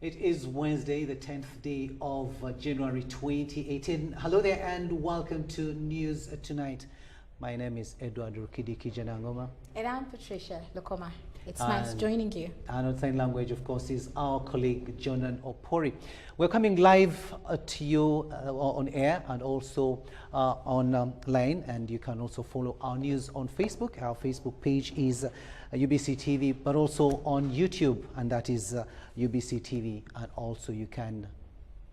It is Wednesday, the 10th day of January 2018. Hello there and welcome to News Tonight. My name is Edward Rukidiki Janangoma. And I'm Patricia Lokoma. It's nice joining you. And on sign language, of course, is our colleague Jonan Opori. We're coming live to you on air and also online, and you can also follow our news on Facebook. Our Facebook page is UBC TV, but also on YouTube, and that is UBC TV. And also you can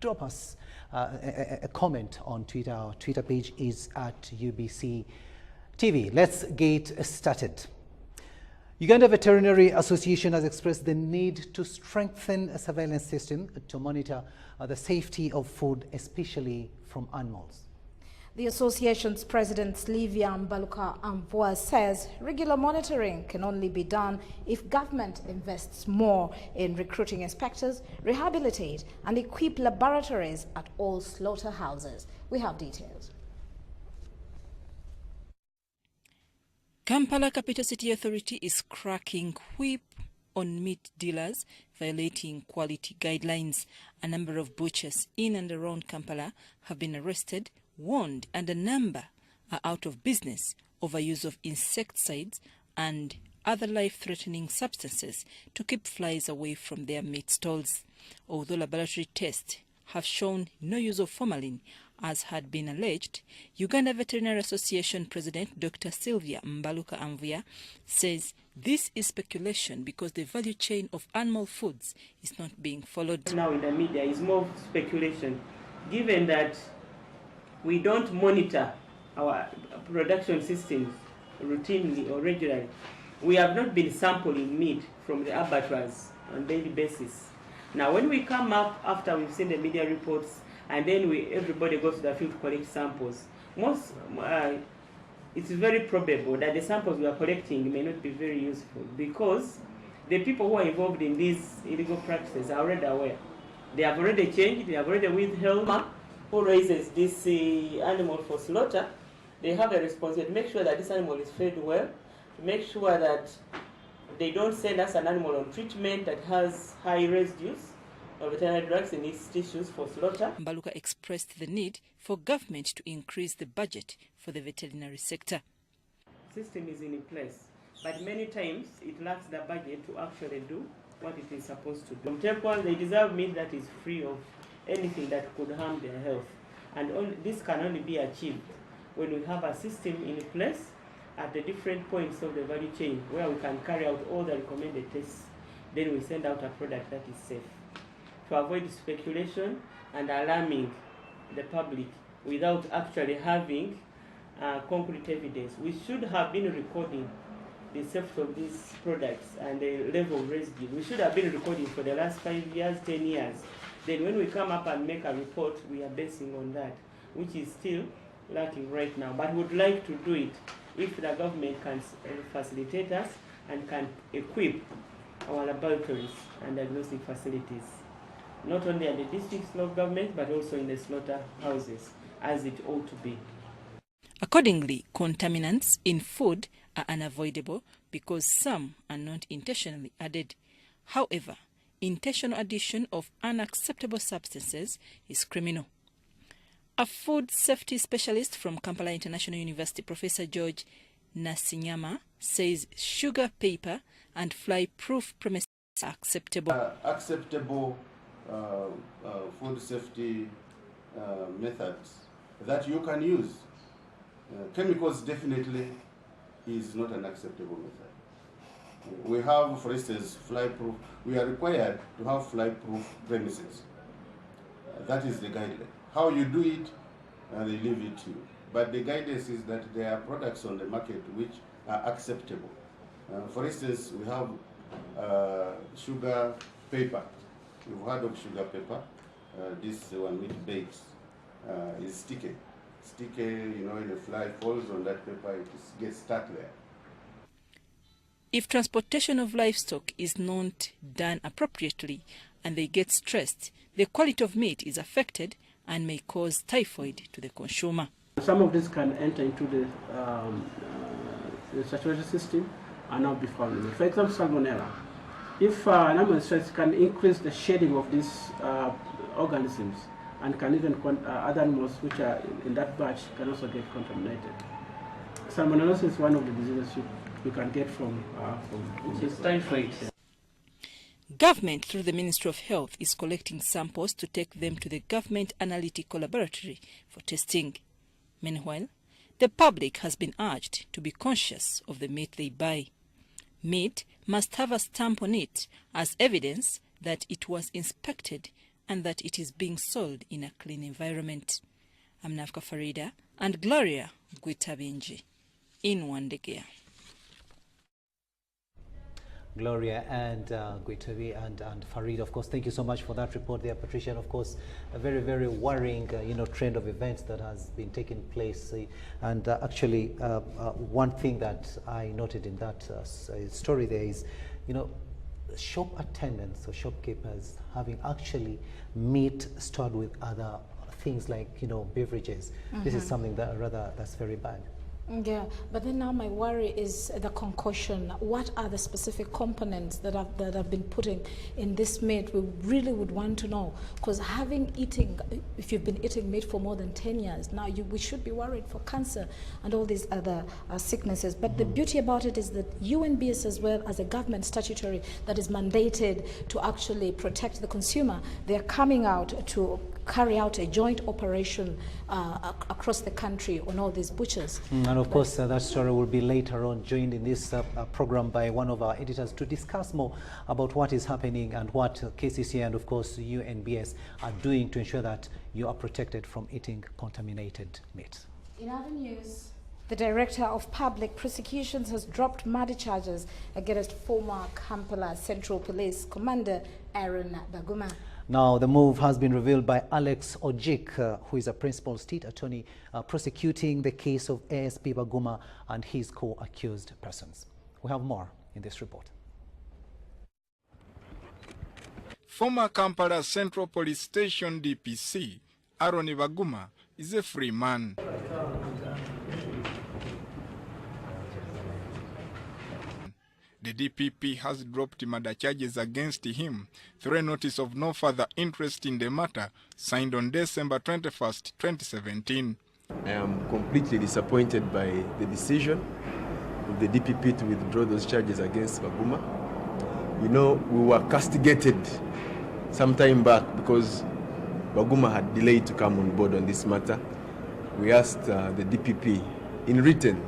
drop us a comment on Twitter. Our Twitter page is at UBC TV. Let's get started. Uganda Veterinary Association has expressed the need to strengthen a surveillance system to monitor the safety of food, especially from animals. The association's president, Livia Mbaluka Amvua, says regular monitoring can only be done if government invests more in recruiting inspectors, rehabilitate and equip laboratories at all slaughterhouses. We have details. Kampala Capital City Authority is cracking whip on meat dealers violating quality guidelines. A number of butchers in and around Kampala have been arrested, warned, and a number are out of business over use of insecticides and other life-threatening substances to keep flies away from their meat stalls. Although laboratory tests have shown no use of formalin, as had been alleged, Uganda Veterinary Association President Dr. Sylvia Mbaluka Amvua says this is speculation because the value chain of animal foods is not being followed. Now in the media is more speculation, given that we don't monitor our production systems routinely or regularly. We have not been sampling meat from the abattoirs on a daily basis. Now when we come up after we've seen the media reports, and then everybody goes to the field to collect samples, it's very probable that the samples we are collecting may not be very useful because the people who are involved in these illegal practices are already aware. They have already changed, they have already withheld. Who raises this animal for slaughter, they have a responsibility to make sure that this animal is fed well, to make sure that they don't send us an animal on treatment that has high residues of veterinary drugs in its tissues for slaughter. Mbaluka expressed the need for government to increase the budget for the veterinary sector. System is in place, but many times it lacks the budget to actually do what it is supposed to do. From they deserve meat that is free of anything that could harm their health. And this can only be achieved when we have a system in place at the different points of the value chain where we can carry out all the recommended tests. Then we send out a product that is safe. To avoid speculation and alarming the public without actually having concrete evidence, we should have been recording the safety of these products and the level of residue. We should have been recording for the last 5 years, 10 years. Then when we come up and make a report, we are basing on that, which is still lacking right now. But we would like to do it if the government can facilitate us and can equip our laboratories and diagnostic facilities, not only at the district slaughter government, but also in the slaughterhouses, as it ought to be. Accordingly, contaminants in food are unavoidable because some are not intentionally added. However, intentional addition of unacceptable substances is criminal. A food safety specialist from Kampala International University, Professor George Nasinyama, says sugar, paper and fly-proof premises are acceptable. Acceptable food safety methods that you can use. Chemicals definitely is not an acceptable method. We have, for instance, fly-proof. We are required to have fly-proof premises. That is the guideline. How you do it, they leave it to you. But the guidance is that there are products on the market which are acceptable. For instance, we have sugar paper. You've heard of sugar paper. This one which bakes is sticky. Sticky, you know, when a fly falls on that paper, it gets stuck there. If transportation of livestock is not done appropriately and they get stressed, the quality of meat is affected and may cause typhoid to the consumer. Some of this can enter into the circulatory system and now be found. For example, salmonella. if number stress can increase the shedding of these organisms, and can even other animals which are in that batch can also get contaminated. Salmonellosis is one of the diseases you can get from typhoid. Government, through the Ministry of Health, is collecting samples to take them to the Government Analytical Laboratory for testing. Meanwhile, the public has been urged to be conscious of the meat they buy. Meat must have a stamp on it as evidence that it was inspected and that it is being sold in a clean environment. I'm Nafka Farida and Gloria Gwitabinji in Wandegea. Gloria and Gwitavi and Farid, of course, thank you so much for that report there, Patricia. And of course, a very, very worrying, trend of events that has been taking place. And actually, one thing that I noted in that story there is, shop attendants or shopkeepers having actually meat stored with other things like, beverages. This is something that that's very bad. Yeah, but then now my worry is the concoction. What are the specific components that have been putting in this meat? We really would want to know, because if you've been eating meat for more than 10 years, now we should be worried for cancer and all these other sicknesses. But the beauty about it is that UNBS, as well as a government statutory that is mandated to actually protect the consumer, they're coming out to carry out a joint operation across the country on all these butchers. And of course, that story will be later on joined in this program by one of our editors to discuss more about what is happening and what KCCA and of course UNBS are doing to ensure that you are protected from eating contaminated meat. In other news, the Director of Public Prosecutions has dropped murder charges against former KAMPALA Central Police Commander Aaron Baguma. Now, the move has been revealed by Alex Ojik, who is a principal state attorney prosecuting the case of ASP Baguma and his co-accused persons. We have more in this report. Former Kampala Central Police Station DPC, Aaron Baguma, is a free man. The DPP has dropped murder charges against him through a notice of no further interest in the matter signed on December 21st, 2017. I am completely disappointed by the decision of the DPP to withdraw those charges against Baguma. We were castigated some time back because Baguma had delayed to come on board on this matter. We asked the DPP in written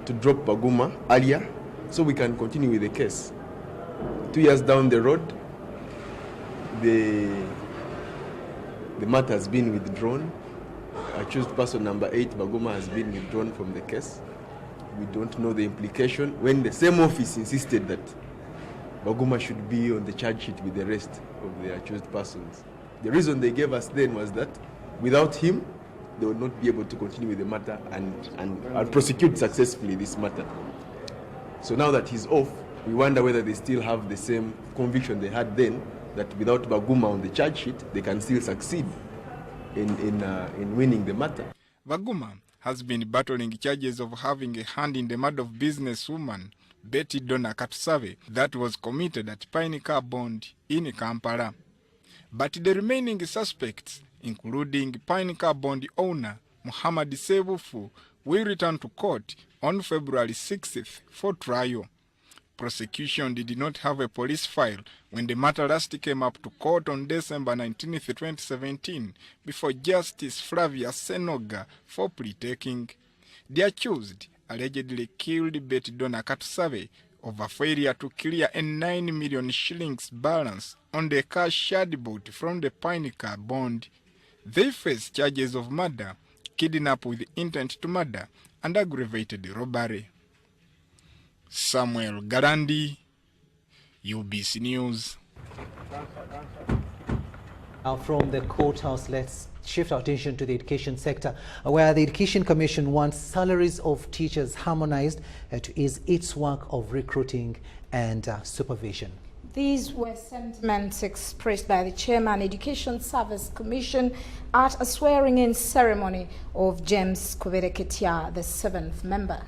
to drop Baguma earlier so we can continue with the case. 2 years down the road, the matter has been withdrawn. Accused person number 8, Baguma, has been withdrawn from the case. We don't know the implication when the same office insisted that Baguma should be on the charge sheet with the rest of the accused persons. The reason they gave us then was that without him, they would not be able to continue with the matter and prosecute successfully this matter. So now that he's off, we wonder whether they still have the same conviction they had then, that without Baguma on the charge sheet, they can still succeed in winning the matter. Baguma has been battling charges of having a hand in the murder of businesswoman Betty Donna Katusave that was committed at Pine Car Bond in Kampala. But the remaining suspects, including Pine Car Bond owner Muhammad Sebufu, will return to court on February 6th for trial. Prosecution did not have a police file when the matter last came up to court on December 19, 2017, before Justice Flavia Senoga for plea-taking. The accused allegedly killed Betty Donna Katusave over failure to clear a 9 million shillings balance on the cash shared boat from the Pine Car Bond. They face charges of murder, kidnap with intent to murder, and aggravated robbery. Samuel Garandi, UBC News. Now from the courthouse, let's shift our attention to the education sector, where the Education Commission wants salaries of teachers harmonized to ease its work of recruiting and supervision. These were sentiments expressed by the Chairman, Education Service Commission, at a swearing-in ceremony of James KUBEREKETYA, the 7th member.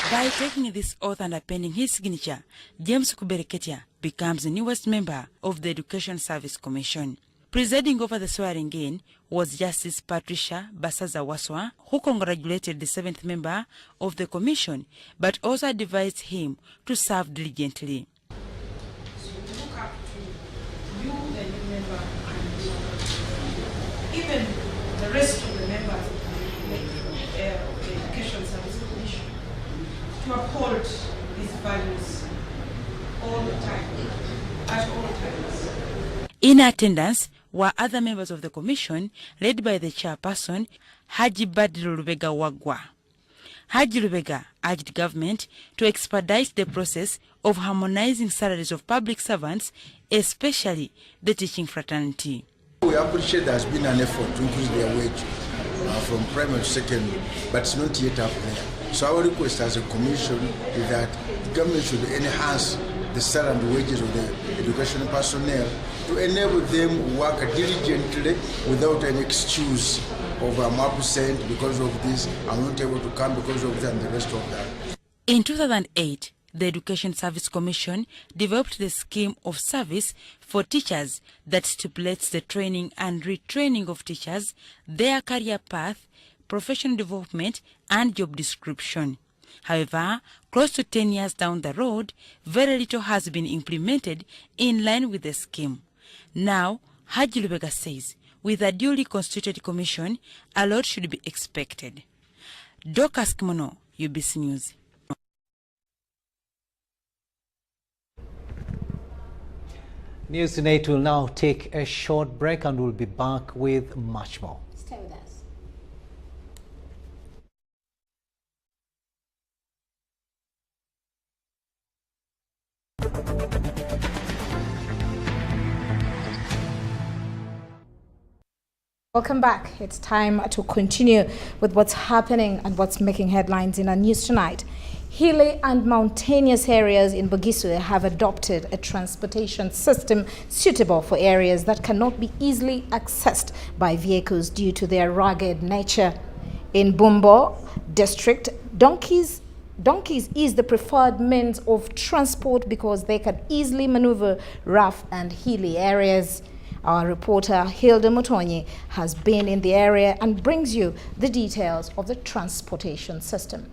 By taking this oath and appending his signature, James KUBEREKETYA becomes the newest member of the Education Service Commission. Presiding over the swearing-in was Justice Patricia Basaza-Waswa, who congratulated the 7th member of the commission, but also advised him to serve diligently. So look up to you, the new member, and even the rest of the members of the Education Service Commission to uphold these values all the time, at all times. In attendance were other members of the commission, led by the chairperson, Haji Badru Lubega Wagwa. Haji Lubega urged government to expedite the process of harmonizing salaries of public servants, especially the teaching fraternity. We appreciate there has been an effort to increase their wage from primary to secondary, but it's not yet up there. So our request as a commission is that the government should enhance the salary and wages of the education personnel to enable them to work diligently without any excuse of I'm absent because of this, I'm not able to come because of that, and the rest of that. In 2008, the Education Service Commission developed the scheme of service for teachers that stipulates the training and retraining of teachers, their career path, professional development, and job description. However, close to 10 years down the road, very little has been implemented in line with the scheme. Now, Haji Lubega says, with a duly constituted commission, a lot should be expected. Dorcas Kimono, UBC News. News Tonight will now take a short break and we'll be back with much more. Stay with us. Welcome back. It's time to continue with what's happening and what's making headlines in our news tonight. Hilly and mountainous areas in Bugisu have adopted a transportation system suitable for areas that cannot be easily accessed by vehicles due to their rugged nature. In Bumbo district, donkeys is the preferred means of transport because they can easily maneuver rough and hilly areas. Our reporter Hilda Mutonyi has been in the area and brings you the details of the transportation system.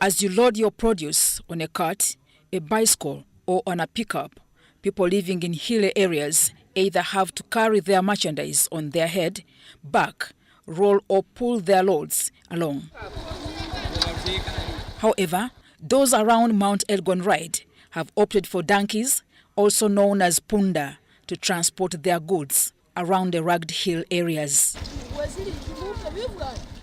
As you load your produce on a cart, a bicycle, or on a pickup, people living in hilly areas either have to carry their merchandise on their head, back, roll or pull their loads along. However, those around Mount Elgon Ride have opted for donkeys, also known as punda, to transport their goods around the rugged hill areas.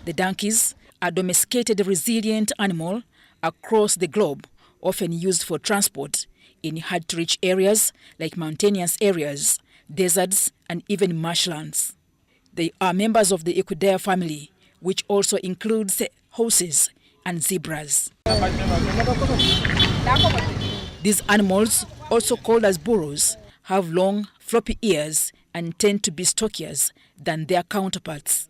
The donkeys are domesticated resilient animal across the globe, often used for transport in hard-to-reach areas like mountainous areas, deserts, and even marshlands. They are members of the equidae family, which also includes horses and zebras. These animals, also called as burros, have long, floppy ears and tend to be stockier than their counterparts.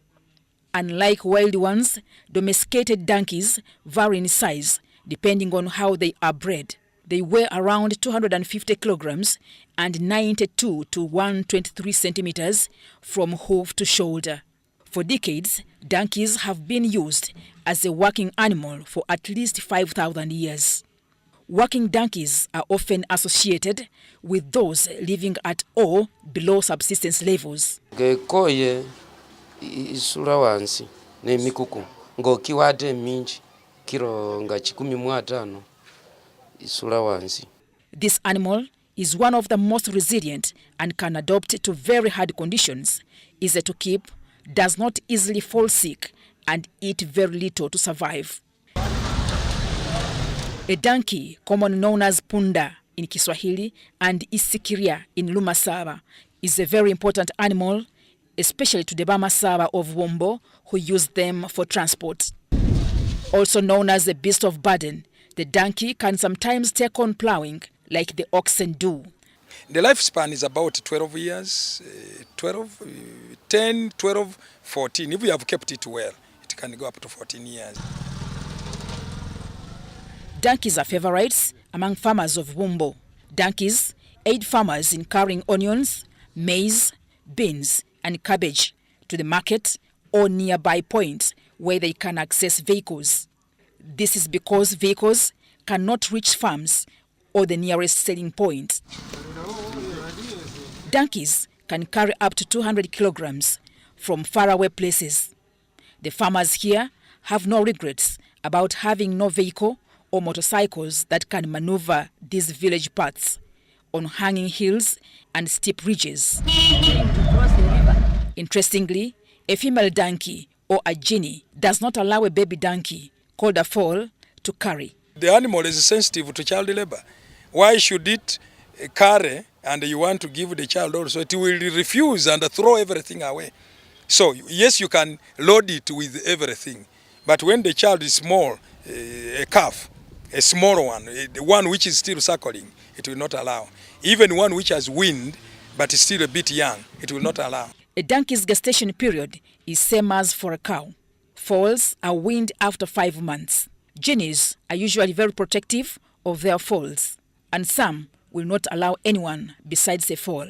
Unlike wild ones, domesticated donkeys vary in size depending on how they are bred. They weigh around 250 kilograms and 92 to 123 centimeters from hoof to shoulder. For decades, donkeys have been used as a working animal for at least 5,000 years. Working donkeys are often associated with those living at or below subsistence levels. Isura wansi ne mikuku ngokiwate minji kiro nga 15 isura wansi. This animal is one of the most resilient and can adapt to very hard conditions, easy to keep, does not easily fall sick, and eat very little to survive. A donkey, commonly known as punda in Kiswahili and isikiria in Lumasaba, is a very important animal, especially to the Bamasaba of Wombo, who use them for transport. Also known as the beast of burden, the donkey can sometimes take on plowing like the oxen do. The lifespan is about 12 years, 10, 12, 14. If we have kept it well, it can go up to 14 years. Donkeys are favorites among farmers of Wumbo. Donkeys aid farmers in carrying onions, maize, beans and cabbage to the market or nearby points where they can access vehicles. This is because vehicles cannot reach farms or the nearest selling point. Donkeys can carry up to 200 kilograms from faraway places. The farmers here have no regrets about having no vehicle or motorcycles that can maneuver these village paths on hanging hills and steep ridges. Interestingly, a female donkey or a genie does not allow a baby donkey called a foal to carry. The animal is sensitive to child labor. Why should it carry and you want to give the child also? It will refuse and throw everything away. So yes, you can load it with everything. But when the child is small, a calf, a small one, the one which is still suckling, it will not allow. Even one which has weaned but is still a bit young, it will not allow. A donkey's gestation period is same as for a cow. Foals are weaned after 5 months. Genies are usually very protective of their foals, and some will not allow anyone besides a foal.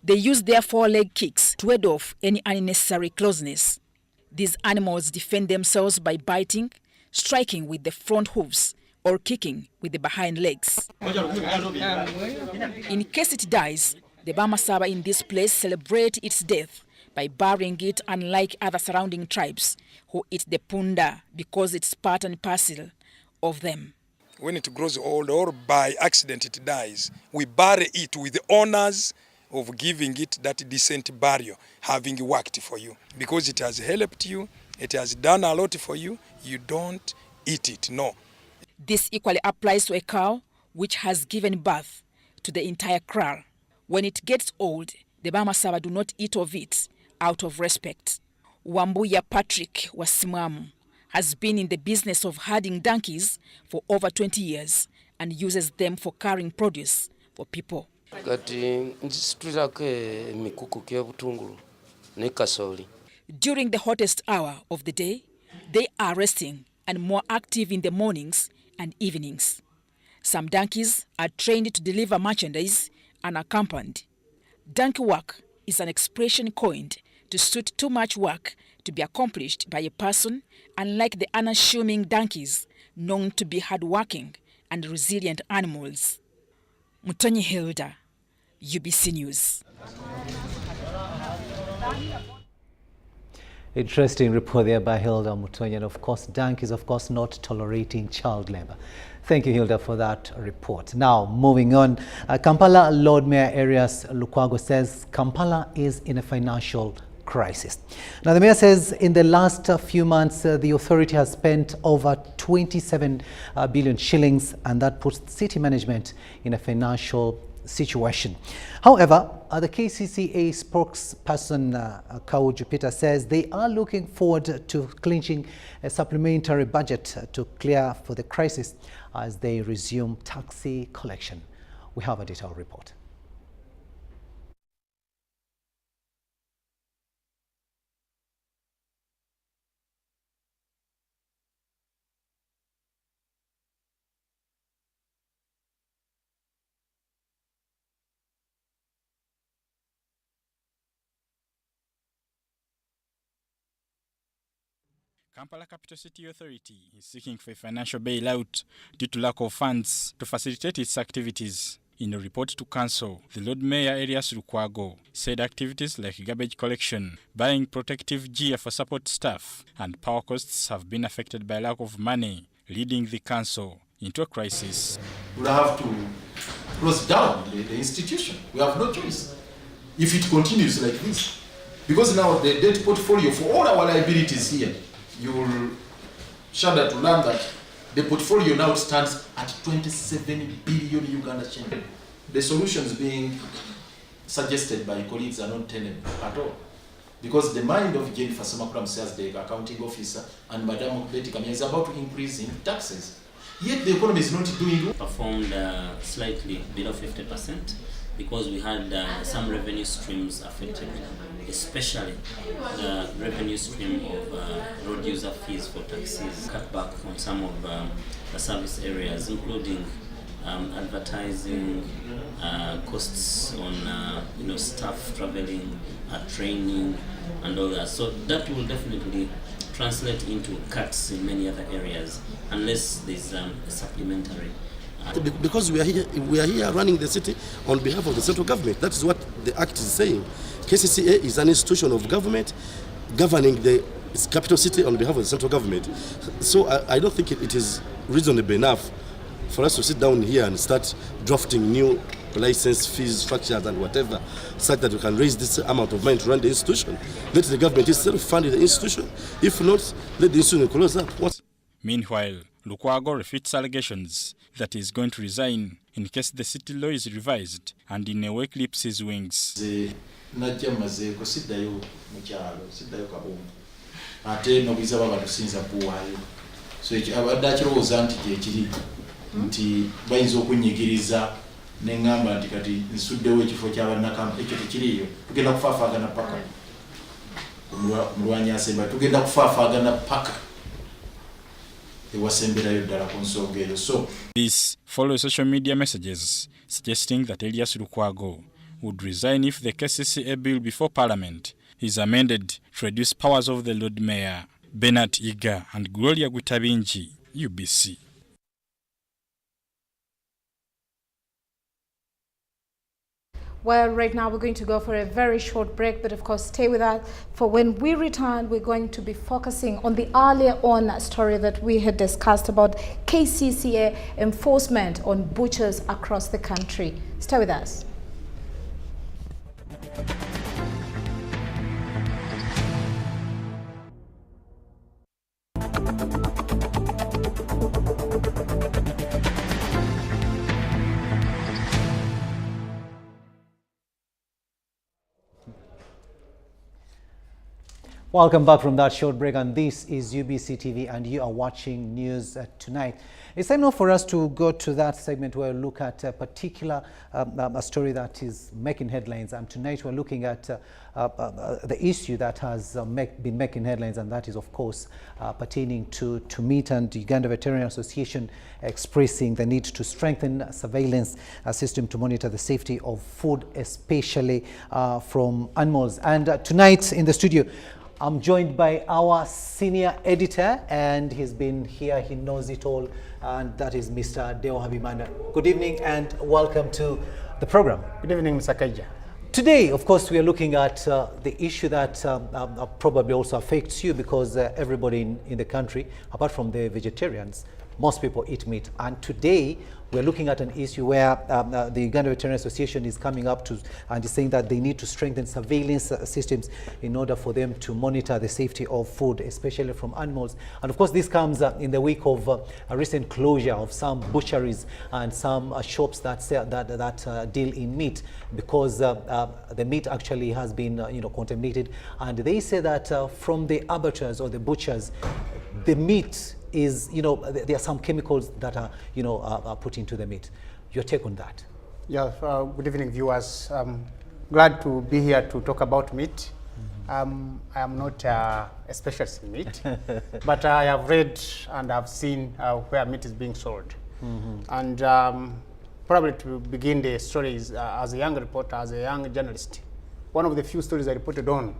They use their four-leg kicks to ward off any unnecessary closeness. These animals defend themselves by biting, striking with the front hooves, or kicking with the behind legs. In case it dies, the Bamasaba in this place celebrate its death by burying it, unlike other surrounding tribes who eat the punda because it's part and parcel of them. When it grows old or by accident it dies, we bury it with the honors of giving it that decent burial, having worked for you. Because it has helped you, it has done a lot for you, you don't eat it, no. This equally applies to a cow which has given birth to the entire kraal. When it gets old, the Bamasaba do not eat of it out of respect. Wambuya Patrick Wasimwamu has been in the business of herding donkeys for over 20 years and uses them for carrying produce for people. During the hottest hour of the day, they are resting and more active in the mornings and evenings. Some donkeys are trained to deliver merchandise unaccompanied. Donkey work is an expression coined to suit too much work to be accomplished by a person, unlike the unassuming donkeys known to be hardworking and resilient animals. Mutonyi Hilda, UBC News. Interesting report there by Hilda Mutonyi. And of course, donkeys, of course, not tolerating child labor. Thank you, Hilda, for that report. Now, moving on, Kampala Lord Mayor Arias Lukwago says Kampala is in a financial crisis. Now, the mayor says in the last few months, the authority has spent over 27 billion shillings, and that puts city management in a financial situation. However, the KCCA spokesperson Kao Jupiter says they are looking forward to clinching a supplementary budget to clear for the crisis as they resume taxi collection. We have a detailed report. Kampala Capital City Authority is seeking for a financial bailout due to lack of funds to facilitate its activities. In a report to Council, the Lord Mayor Arias Lukwago said activities like garbage collection, buying protective gear for support staff, and power costs have been affected by lack of money, leading the Council into a crisis. We have to close down the institution. We have no choice if it continues like this. Because now the debt portfolio for all our liabilities here, you will shudder to learn that the portfolio now stands at 27 billion Uganda shillings. The solutions being suggested by colleagues are not tenable at all. Because the mind of Jennifer Samakram says the accounting officer and Madam Betty Kamya is about increasing taxes. Yet the economy is not doing well. Performed slightly below 50%, because we had some revenue streams affected, especially the revenue stream of road user fees for taxis, cut back on some of the service areas, including advertising, costs on staff traveling, training, and all that. So that will definitely translate into cuts in many other areas, unless there's a supplementary. Because we are here running the city on behalf of the central government. That is what the Act is saying. KCCA is an institution of government governing the capital city on behalf of the central government. So I don't think it is reasonable enough for us to sit down here and start drafting new license fees, structures and whatever, such that we can raise this amount of money to run the institution. Let the government itself fund the institution. If not, let the institution close up. Meanwhile, Lukwago refutes allegations that he is going to resign in case the city law is revised, and in a way clips his wings. So abadakirowooza nti gyekiri nti bayinza okunyigiriza neŋŋamba nti kati nsuddewo ekifo ky'abannakampala ekyo tekiriyo, tugenda kufaafaagana paka mulwanyi asemba, tugenda kufaafaagana paka ewasemberayo ddala ku nsonga eyo. So this follows social media messages suggesting that Elias Lukwago would resign if the KCCA bill before Parliament is amended to reduce powers of the Lord Mayor. Bernard Iga and Gloria Gutabinji, UBC. Well, right now we're going to go for a very short break, but of course stay with us, for when we return we're going to be focusing on the earlier on story that we had discussed about KCCA enforcement on butchers across the country. Stay with us. Welcome back from that short break, and this is UBC TV and you are watching News Tonight. It's time now for us to go to that segment where we look at a particular a story that is making headlines, and tonight we're looking at the issue that has been making headlines, and that is of course pertaining to meat, and the Uganda Veterinary Association expressing the need to strengthen surveillance system to monitor the safety of food, especially from animals. And tonight in the studio I'm joined by our senior editor, and he's been here, he knows it all, and that is Mr. Deo Habimana. Good evening and welcome to the program. Good evening, Mr. Kaija. Today, of course, we are looking at the issue that probably also affects you, because everybody in the country, apart from the vegetarians, most people eat meat. And today, we're looking at an issue where the Uganda Veterinary Association is coming up to and is saying that they need to strengthen surveillance systems in order for them to monitor the safety of food, especially from animals. And of course, this comes in the wake of a recent closure of some butcheries and some shops that sell, that deal in meat, because the meat actually has been contaminated. And they say that from the abattoirs or the butchers, the meat is, there are some chemicals that are put into the meat. Your take on that? Yeah, good evening, viewers. Glad to be here to talk about meat. I am not a specialist in meat, but I have read and I've seen where meat is being sold. And probably to begin the story is, as a young reporter, as a young journalist, one of the few stories I reported on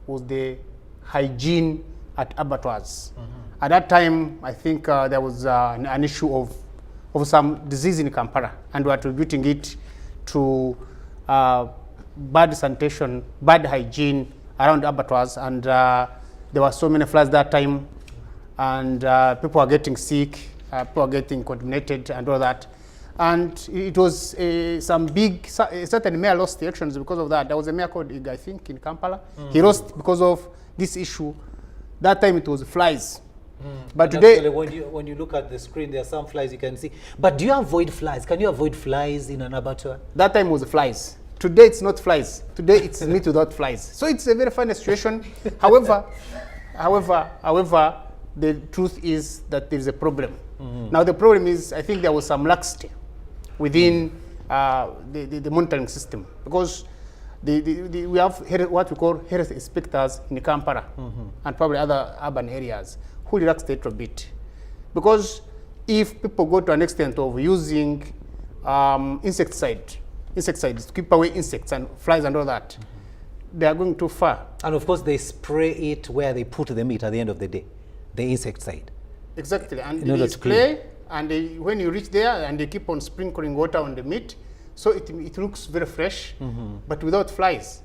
was the hygiene at abattoirs. At that time, I think there was an issue of some disease in Kampala, and we were attributing it to bad sanitation, bad hygiene around abattoirs, and there were so many floods that time, and people were getting sick, people were getting contaminated and all that. And it was some big, certain mayor lost the elections because of that. There was a mayor called Iga, I think, in Kampala. He lost because of this issue. That time it was flies. But today, when you look at the screen, there are some flies you can see. But do you avoid flies? Can you avoid flies in an abattoir? That time was flies. Today it's not flies. Today it's meat without flies. So it's a very funny situation. However, the truth is that there is a problem. Now the problem is, I think there was some laxity within the monitoring system, because we have what we call health inspectors in Kampala and probably other urban areas who relax the little bit. Because if people go to an extent of using insecticides to keep away insects and flies and all that, they are going too far. And of course, they spray it where they put the meat at the end of the day, the insecticide. Exactly, and they spray, and when you reach there, and they keep on sprinkling water on the meat, so it looks very fresh, but without flies.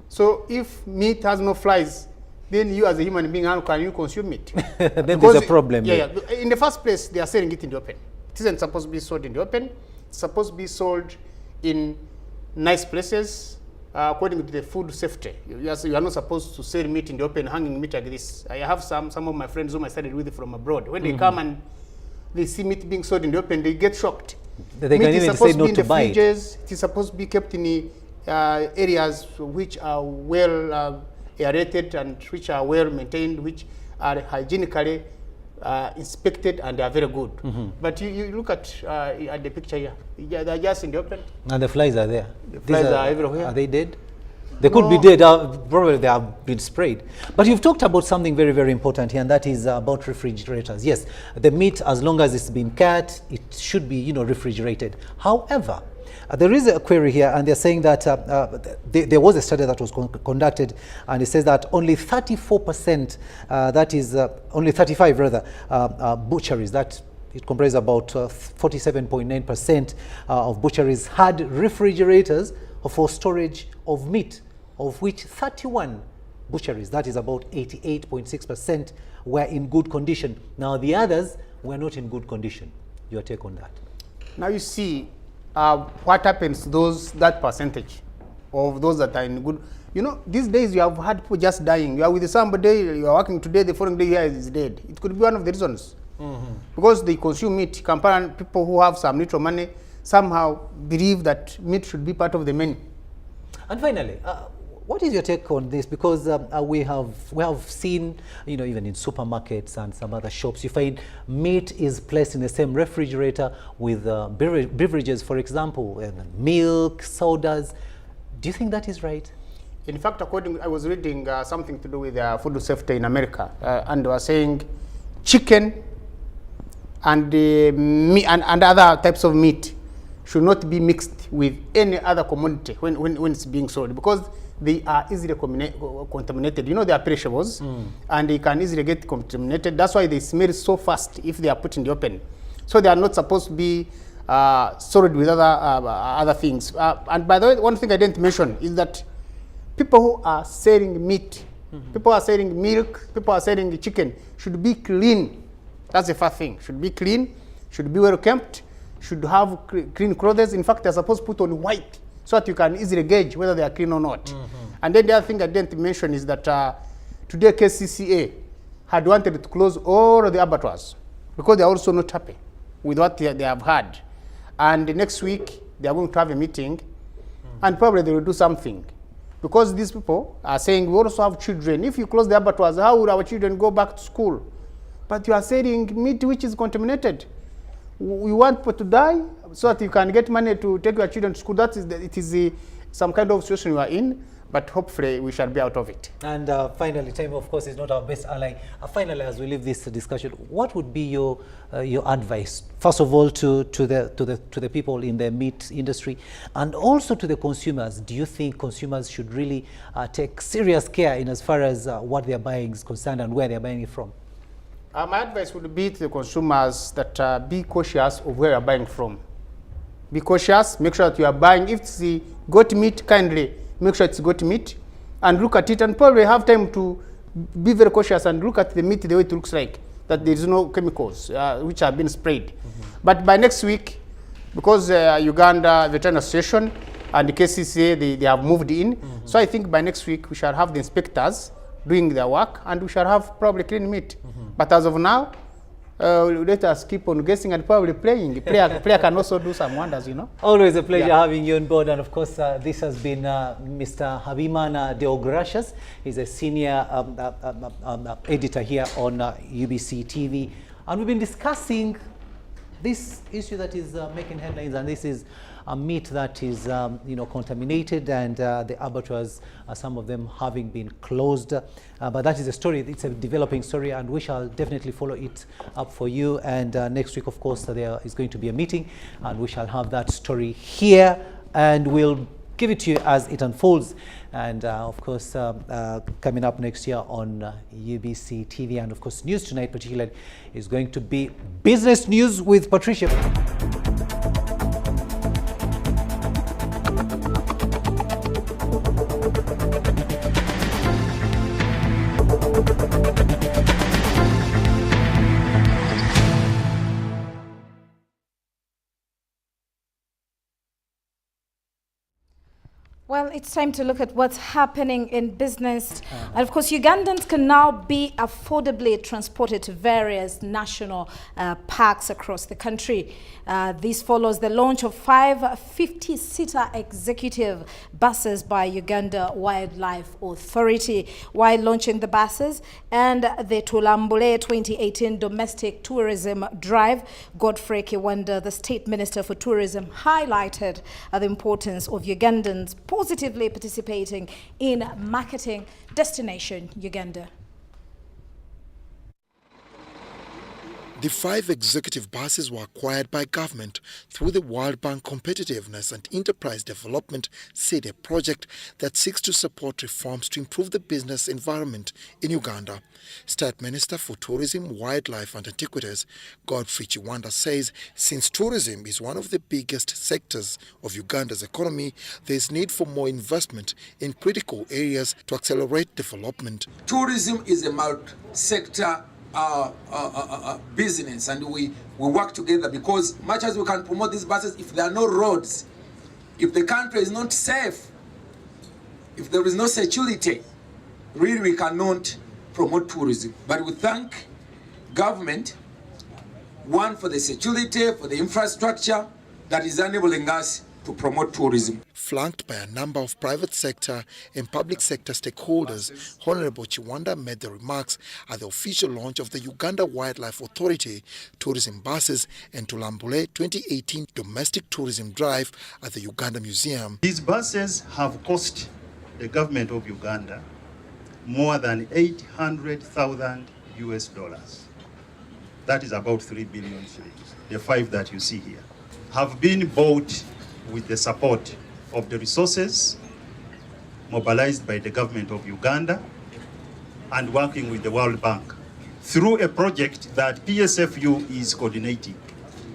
So if meat has no flies, then you as a human being, how can you consume it? Then there's a problem. Yeah. In the first place, they are selling it in the open. It isn't supposed to be sold in the open. It's supposed to be sold in nice places, according to the food safety. You are not supposed to sell meat in the open, hanging meat like this. I have some of my friends whom I studied with from abroad. When they come and they see meat being sold in the open, they get shocked. They can even say not to buy it. It is supposed to be kept in areas which are well aerated and which are well maintained, which are hygienically inspected, and they are very good. But you look at the picture here, they're just in the open. And the flies are there. The flies are everywhere. Are they dead? They could be dead, probably they have been sprayed. But you've talked about something very, very important here, and that is about refrigerators. Yes, the meat, as long as it's been cut, it should be, refrigerated. However, there is a query here, and they're saying that there was a study that was conducted, and it says that only 34%, that is only 35 rather, butcheries, that it comprises about 47.9% of butcheries had refrigerators for storage of meat, of which 31 butcheries, that is about 88.6%, were in good condition. Now the others were not in good condition. Your take on that? Now you see what happens to that percentage of those that are in good. These days you have had people just dying. You are with somebody, you are working today, the following day he is dead. It could be one of the reasons. Because they consume meat. Kampala people who have some little money somehow believe that meat should be part of the menu. And finally, what is your take on this? Because we have seen, even in supermarkets and some other shops, you find meat is placed in the same refrigerator with beverages, for example, milk, sodas. Do you think that is right? In fact, I was reading something to do with food safety in America, and they were saying chicken and other types of meat should not be mixed with any other commodity when it's being sold, because they are easily contaminated. They are perishables, and they can easily get contaminated. That's why they smell so fast if they are put in the open. So they are not supposed to be sold with other things. And by the way, one thing I didn't mention is that people who are selling meat, people who are selling milk, people who are selling chicken should be clean. That's the first thing. Should be clean, should be well kept, should have clean clothes. In fact, they're supposed to put on white so that you can easily gauge whether they are clean or not. And then the other thing I didn't mention is that today KCCA had wanted to close all of the abattoirs because they are also not happy with what they have had. And next week, they are going to have a meeting, and probably they will do something. Because these people are saying, we also have children. If you close the abattoirs, how would our children go back to school? But you are selling meat which is contaminated. We want people to die so that you can get money to take your children to school. It is some kind of situation we are in, but hopefully we shall be out of it. And finally, time of course is not our best ally. Finally, as we leave this discussion, what would be your advice, first of all, to the people in the meat industry, and also to the consumers? Do you think consumers should really take serious care in as far as what they are buying is concerned and where they are buying it from? My advice would be to the consumers that be cautious of where you are buying from. Be cautious, make sure that you are buying. If it's the goat meat, kindly make sure it's goat meat, and look at it, and probably have time to be very cautious and look at the meat the way it looks like, that there is no chemicals which have been sprayed. But by next week, because Uganda Veterinary Association and the KCCA, they have moved in, so I think by next week we shall have the inspectors doing their work, and we shall have probably clean meat. But as of now, let us keep on guessing and probably playing. Player can also do some wonders, Always a pleasure having you on board. And of course, this has been Mr. Habimana Deogratius. He's a senior editor here on UBC TV. And we've been discussing this issue that is making headlines, and this is meat that is contaminated, and the abattoirs, some of them having been closed. But that is a story. It's a developing story, and we shall definitely follow it up for you. And next week, of course, there is going to be a meeting, and we shall have that story here, and we'll give it to you as it unfolds. And of course, coming up next year on UBC TV, and of course News Tonight particularly, is going to be Business News with Patricia. Well, it's time to look at what's happening in business. And of course, Ugandans can now be affordably transported to various national parks across the country. This follows the launch of 5 50-seater executive buses by Uganda Wildlife Authority. While launching the buses and the Tulambule 2018 Domestic Tourism Drive, Godfrey Kiwanda, the State Minister for Tourism, highlighted the importance of Ugandans positively participating in marketing Destination Uganda. The 5 executive buses were acquired by government through the World Bank Competitiveness and Enterprise Development SEDE project that seeks to support reforms to improve the business environment in Uganda. State Minister for Tourism, Wildlife and Antiquities, Godfrey Kiwanda, says since tourism is one of the biggest sectors of Uganda's economy, there is need for more investment in critical areas to accelerate development. Tourism is a multi-sector business, and we work together, because much as we can promote these buses, if there are no roads, if the country is not safe, if there is no security, really we cannot promote tourism. But we thank government, one, for the security, for the infrastructure that is enabling us to promote tourism. Flanked by a number of private sector and public sector stakeholders, Honorable Kiwanda made the remarks at the official launch of the Uganda Wildlife Authority tourism buses and Tulambule 2018 Domestic Tourism Drive at the Uganda Museum. These buses have cost the government of Uganda more than $800,000. That is about 3 billion shillings. The 5 that you see here have been bought with the support of the resources mobilized by the government of Uganda and working with the World Bank through a project that PSFU is coordinating.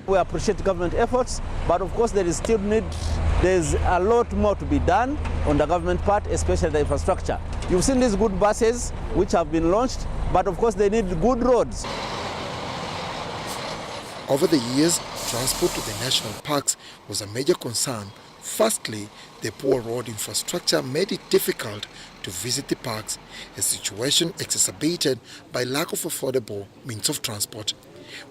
We appreciate government efforts, but of course there's a lot more to be done on the government part, especially the infrastructure. You've seen these good buses which have been launched, but of course they need good roads. Over the years, transport to the national parks was a major concern. Firstly, the poor road infrastructure made it difficult to visit the parks, a situation exacerbated by lack of affordable means of transport.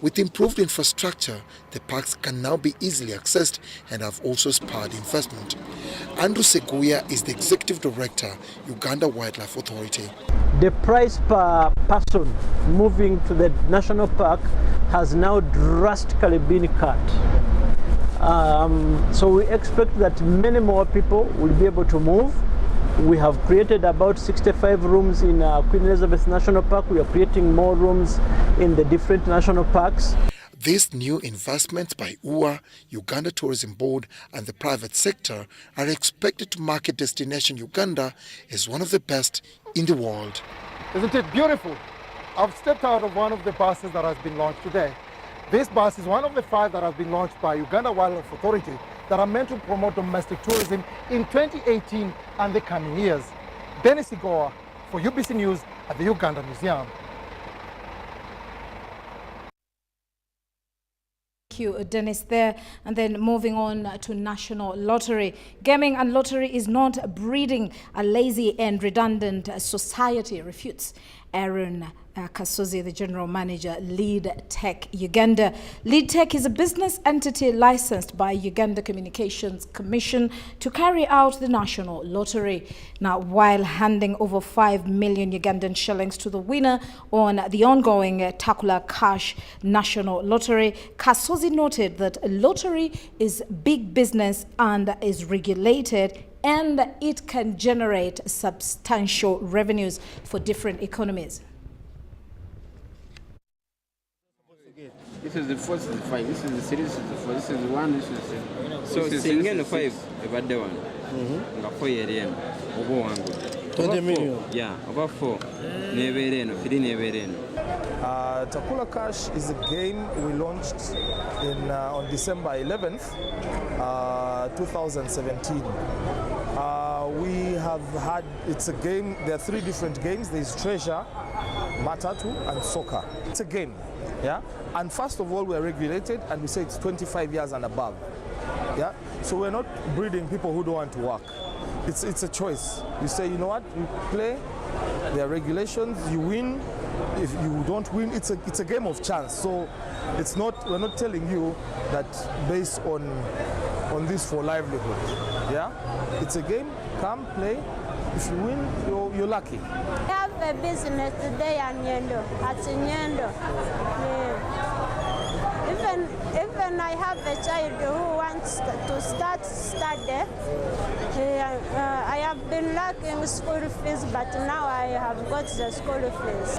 With improved infrastructure, the parks can now be easily accessed and have also spurred investment. Andrew Seguya is the Executive Director, Uganda Wildlife Authority. The price per person moving to the national park has now drastically been cut. So we expect that many more people will be able to move. We have created about 65 rooms in Queen Elizabeth National Park. We are creating more rooms in the different national parks. These new investments by UA, Uganda Tourism Board and the private sector are expected to market Destination Uganda as one of the best in the world. Isn't it beautiful? I've stepped out of one of the buses that has been launched today. This bus is one of the 5 that have been launched by Uganda Wildlife Authority that are meant to promote domestic tourism in 2018 and the coming years. Dennis Igoa for UBC News at the Uganda Museum. Thank you, Dennis, there. And then moving on to National Lottery. Gaming and lottery is not breeding a lazy and redundant society, refutes Aaron Kasozi, the General Manager, Lead Tech Uganda. Lead Tech is a business entity licensed by Uganda Communications Commission to carry out the national lottery. Now, while handing over 5 million Ugandan shillings to the winner on the ongoing Takula Cash National Lottery, Kasozi noted that a lottery is big business and is regulated, and it can generate substantial revenues for different economies. This is the first, this is the 5. This is the series, this is the 4. This is the 1. This is the 6. So single the 5. About the 1. Nga 4 year obo wangu. 20 million. Yeah, about 4. Nevereno, 3 nevereno. Takula Cash is a game we launched on December 11th, 2017. We have had, it's a game, there are 3 different games. There's Treasure, Matatu, and Soccer. It's a game, yeah? And first of all, we're regulated, and we say it's 25 years and above, yeah? So we're not breeding people who don't want to work. It's a choice. You say, you know what, you play, there are regulations, you win. If you don't win, it's a game of chance. So it's not, we're not telling you that based on this for livelihood, yeah? It's a game, come, play. If you win, you're lucky. I have a business today at Nyendo. Even I have a child who wants to start study. I have been lacking school fees, but now I have got the school fees.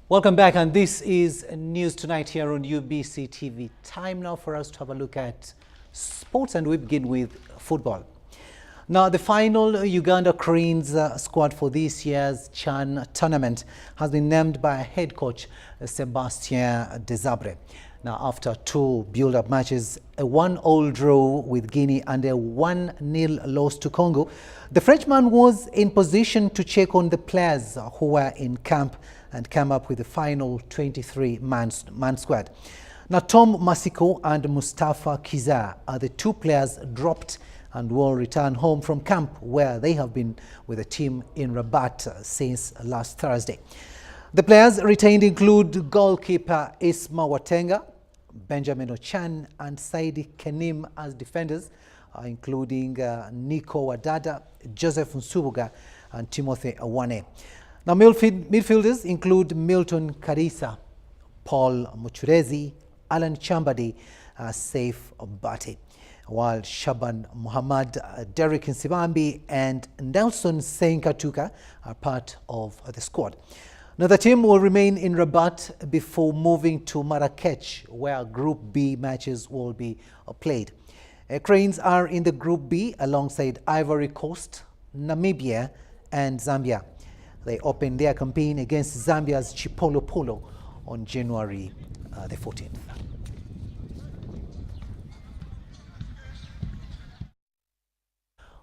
Welcome back, and this is News Tonight here on UBC TV. Time now for us to have a look at sports, and we begin with football. Now, the final Uganda Cranes squad for this year's CHAN tournament has been named by head coach Sebastien Desabre. Now, after 2 build-up matches, a 1-1 draw with Guinea and a 1-0 loss to Congo, the Frenchman was in position to check on the players who were in camp and came up with the final 23-man squad. Now, Tom Masiko and Mustafa Kiza are the 2 players dropped and will return home from camp, where they have been with the team in Rabat since last Thursday. The players retained include goalkeeper Isma Watenga, Benjamin Ochan and Saidi Kenim as defenders, including Nico Wadada, Joseph Nsubuga and Timothy Awane. Now, midfielders include Milton Karisa, Paul Muchurezi, Alan Chambadi, Saif Bati, while Shaban Muhammad, Derek Nsibambi and Nelson Senkatuka are part of the squad. Now, the team will remain in Rabat before moving to Marrakech, where Group B matches will be played. Cranes are in the Group B alongside Ivory Coast, Namibia and Zambia. They opened their campaign against Zambia's Chipolo Polo on January the 14th.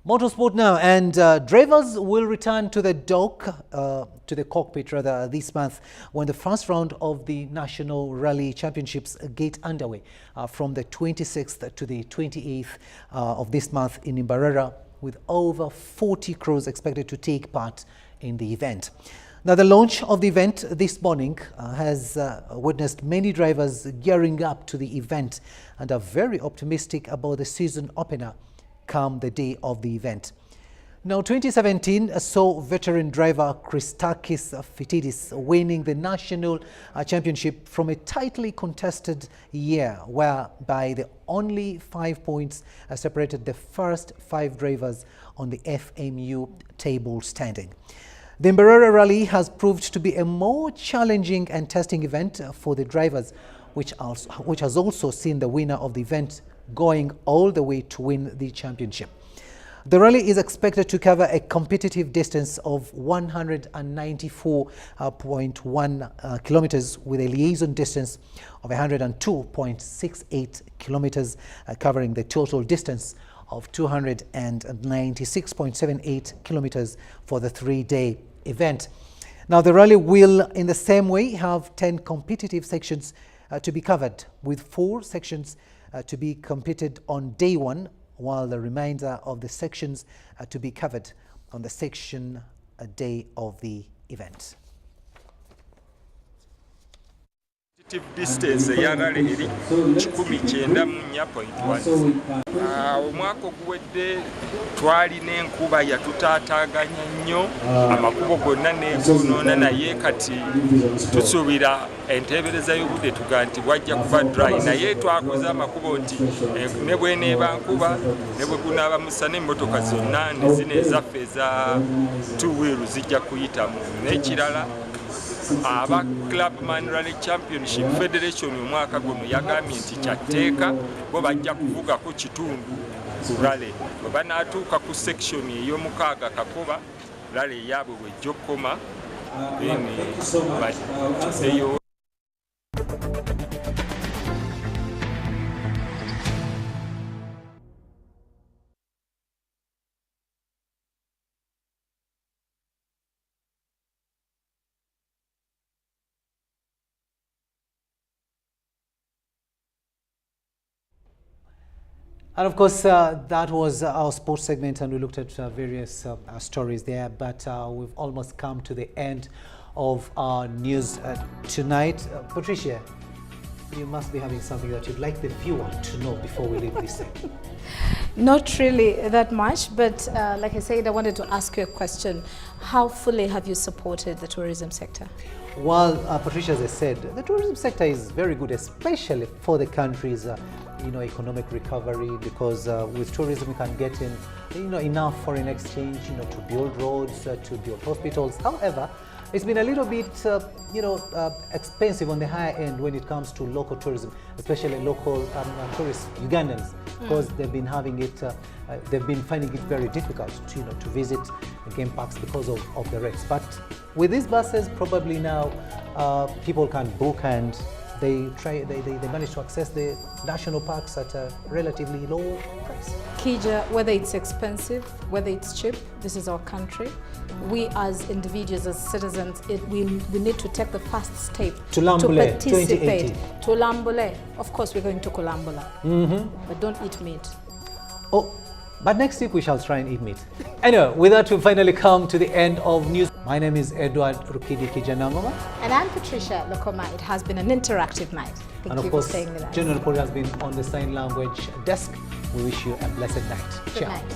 Motorsport now, and drivers will return to the cockpit this month when the first round of the National Rally Championships get underway from the 26th to the 28th of this month in Imbarara, with over 40 crews expected to take part in the event. Now, the launch of the event this morning has witnessed many drivers gearing up to the event and are very optimistic about the season opener come the day of the event. Now, 2017 saw veteran driver Christakis Fitidis winning the national championship from a tightly contested year, whereby the only 5 points separated the first 5 drivers on the FMU table standing. The Imbarara Rally has proved to be a more challenging and testing event for the drivers, which has also seen the winner of the event going all the way to win the championship. The rally is expected to cover a competitive distance of 194.1 kilometers with a liaison distance of 102.68 kilometers, covering the total distance of 296.78 kilometers for the 3-day event. Now, the rally will in the same way have 10 competitive sections to be covered, with 4 sections to be completed on day 1, while the remainder of the sections are to be covered on the section day of the event. Distance eyagala eri 194.1. Omwaka oguwedde twalina enkuba yatutaataaganya nnyo, amakubo gonna neegonoona, naye kati tusuubira enteebereza y'obudde tuga nti bwajja kuba dry, naye twakoze amakubo nti ne bweneeba nkuba ne bwe gunaaba musana emmotoka zonna ne zino ezaffe eza 2 wheel zijja kuyitamu. N'ekirala aba Clubman Rally Championship Federation omwaka guno yagambye nti kyatteeka bo bajja kuvugako kitundu ku rally bwe banaatuuka ku section ey'omukaaga Kakoba rally yaabwe bwejja okukoma baddeyo. And of course, that was our sports segment, and we looked at various stories there, but we've almost come to the end of our news tonight. Patricia, you must be having something that you'd like the viewer to know before we leave this segment. Not really that much, but like I said, I wanted to ask you a question. How fully have you supported the tourism sector? Well, Patricia, as I said, the tourism sector is very good, especially for the country's economic recovery, because with tourism you can get in enough foreign exchange to build roads, to build hospitals. However, it's been a little bit expensive on the higher end when it comes to local tourism, especially local tourists, Ugandans, because they've been having it, they've been finding it very difficult to visit game parks because of the rates. But with these buses, probably now people can book, and they manage to access the national parks at a relatively low price. Kija, whether it's expensive, whether it's cheap, this is our country. We as individuals, as citizens, we need to take the first step to participate. 2018. To Lambole. Of course, we're going to Kulambula, but don't eat meat. Oh, but next week we shall try and eat meat. Anyway, with that, we finally come to the end of news. My name is Edward Rukidi Kijanangoma. And I'm Patricia Lokoma. It has been an interactive night. Thank you for staying with us. General Pori has been on the sign language desk. We wish you a blessed night. Good night.